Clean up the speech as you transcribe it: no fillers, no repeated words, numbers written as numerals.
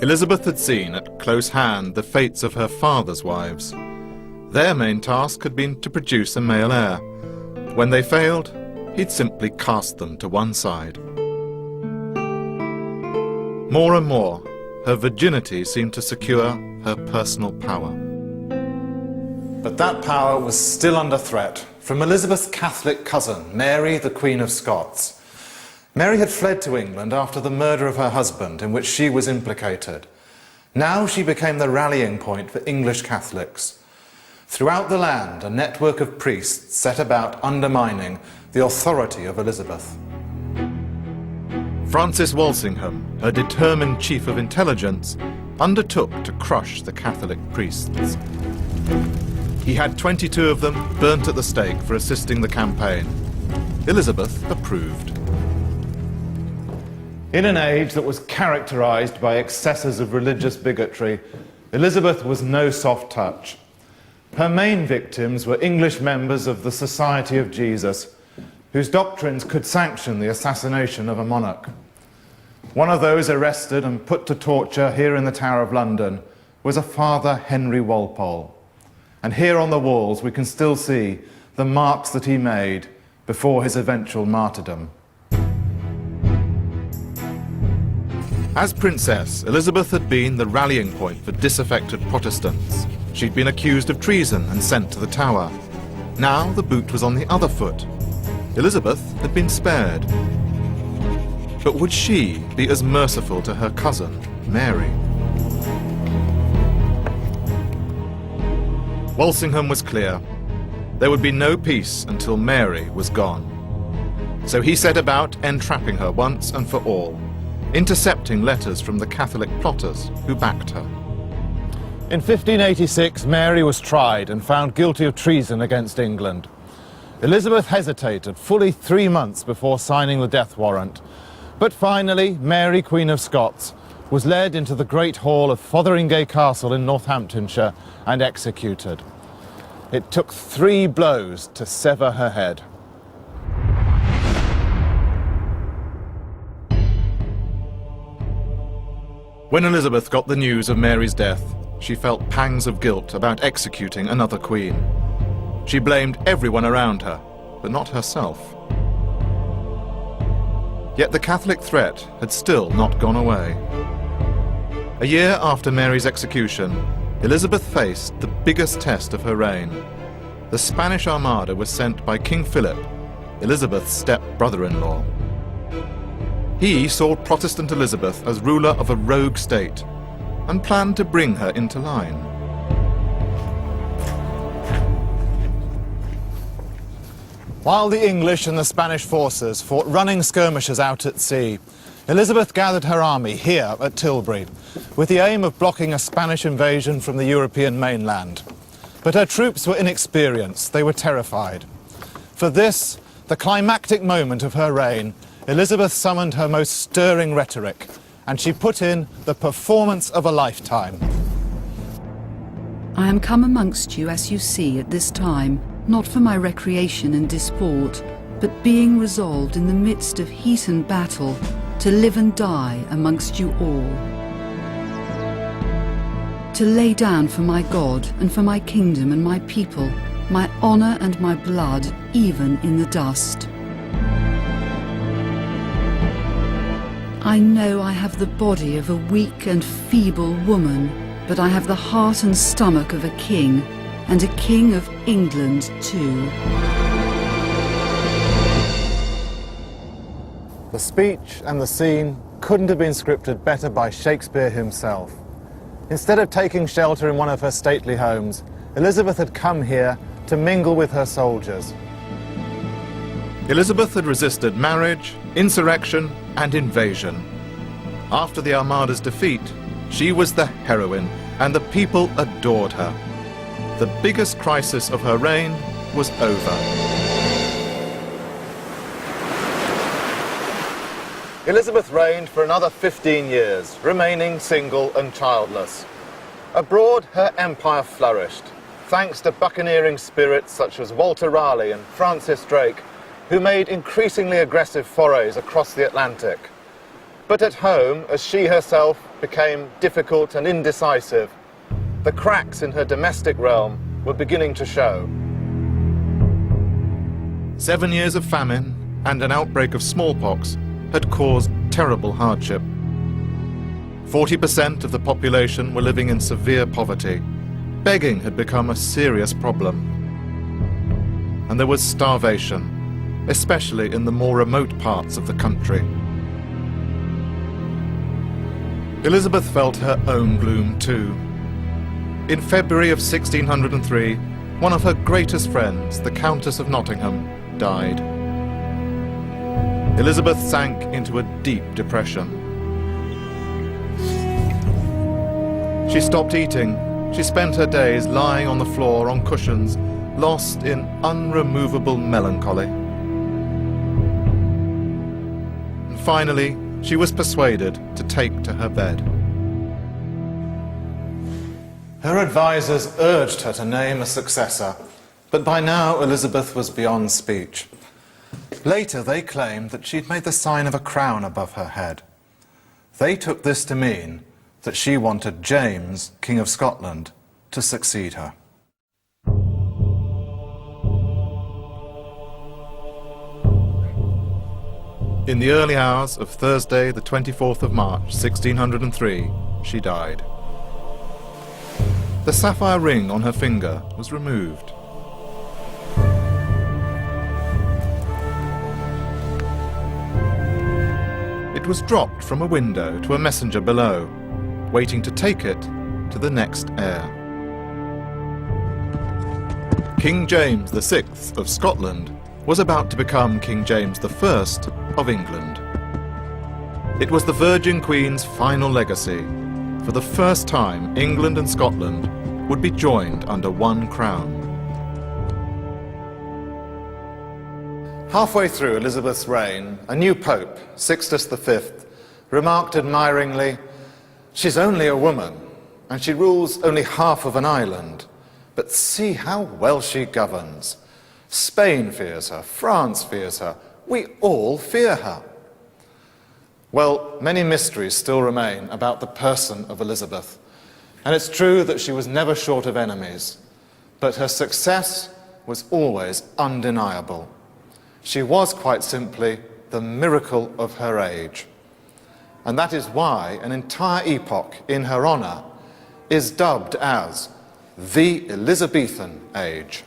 Elizabeth had seen at close hand the fates of her father's wives. Their main task had been to produce a male heir. When they failed, he'd simply cast them to one side. More and more, her virginity seemed to secure her personal power. But that power was still under threat from Elizabeth's Catholic cousin, Mary, the Queen of Scots. Mary had fled to England after the murder of her husband, in which she was implicated. Now she became the rallying point for English Catholics. Throughout the land, a network of priests set about undermining the authority of Elizabeth. Francis Walsingham, her determined chief of intelligence, undertook to crush the Catholic priests. He had 22 of them burnt at the stake for assisting the campaign. Elizabeth approved. In an age that was characterized by excesses of religious bigotry, Elizabeth was no soft touch. Her main victims were English members of the Society of Jesus, whose doctrines could sanction the assassination of a monarch. One of those arrested and put to torture here in the Tower of London was a Father Henry Walpole. And here on the walls we can still see the marks that he made before his eventual martyrdom. As Princess, Elizabeth had been the rallying point for disaffected Protestants. She'd been accused of treason and sent to the Tower. Now the boot was on the other foot. Elizabeth had been spared. But would she be as merciful to her cousin, Mary? Walsingham was clear. There would be no peace until Mary was gone. So he set about entrapping her once and for all, intercepting letters from the Catholic plotters who backed her. In 1586, Mary was tried and found guilty of treason against England. Elizabeth hesitated fully 3 months before signing the death warrant. But finally, Mary, Queen of Scots, was led into the Great Hall of Fotheringay Castle in Northamptonshire and executed. It took 3 blows to sever her head. When Elizabeth got the news of Mary's death, she felt pangs of guilt about executing another queen. She blamed everyone around her, but not herself. Yet the Catholic threat had still not gone away. A year after Mary's execution, Elizabeth faced the biggest test of her reign. The Spanish Armada was sent by King Philip, Elizabeth's step-brother-in-law. He saw Protestant Elizabeth as ruler of a rogue state and planned to bring her into line. While the English and the Spanish forces fought running skirmishes out at sea, Elizabeth gathered her army here at Tilbury with the aim of blocking a Spanish invasion from the European mainland. But her troops were inexperienced, they were terrified. For this, the climactic moment of her reign, Elizabeth summoned her most stirring rhetoric, and she put in the performance of a lifetime. I am come amongst you, as you see, at this time, not for my recreation and disport, but being resolved in the midst of heat and battle, to live and die amongst you all. To lay down for my God and for my kingdom and my people, my honour and my blood, even in the dust. I know I have the body of a weak and feeble woman, but I have the heart and stomach of a king, and a king of England too. The speech and the scene couldn't have been scripted better by Shakespeare himself. Instead of taking shelter in one of her stately homes, Elizabeth had come here to mingle with her soldiers. Elizabeth had resisted marriage, insurrection, and invasion. After the Armada's defeat, she was the heroine, and the people adored her. The biggest crisis of her reign was over. Elizabeth reigned for another 15 years, remaining single and childless. Abroad, her empire flourished, thanks to buccaneering spirits such as Walter Raleigh and Francis Drake, who made increasingly aggressive forays across the Atlantic. But at home, as she herself became difficult and indecisive, the cracks in her domestic realm were beginning to show. 7 years of famine and an outbreak of smallpox had caused terrible hardship. 40% of the population were living in severe poverty. Begging had become a serious problem. And there was starvation, especially in the more remote parts of the country. Elizabeth felt her own gloom too. In February of 1603, one of her greatest friends, the Countess of Nottingham, died. Elizabeth sank into a deep depression. She stopped eating. She spent her days lying on the floor on cushions, lost in unremovable melancholy. And finally, she was persuaded to take to her bed. Her advisors urged her to name a successor, but by now Elizabeth was beyond speech. Later they claimed that she'd made the sign of a crown above her head. They took this to mean that she wanted James, King of Scotland, to succeed her. In the early hours of Thursday, the 24th of March, 1603, she died. The sapphire ring on her finger was removed. It was dropped from a window to a messenger below, waiting to take it to the next heir. King James VI of Scotland was about to become King James I of England. It was the Virgin Queen's final legacy. For the first time, England and Scotland would be joined under one crown. Halfway through Elizabeth's reign, a new pope, Sixtus V, remarked admiringly, "She's only a woman, and she rules only half of an island. But see how well she governs. Spain fears her, France fears her, we all fear her." Well, many mysteries still remain about the person of Elizabeth, and it's true that she was never short of enemies, but her success was always undeniable. She was quite simply the miracle of her age, and that is why an entire epoch in her honor is dubbed as the Elizabethan Age.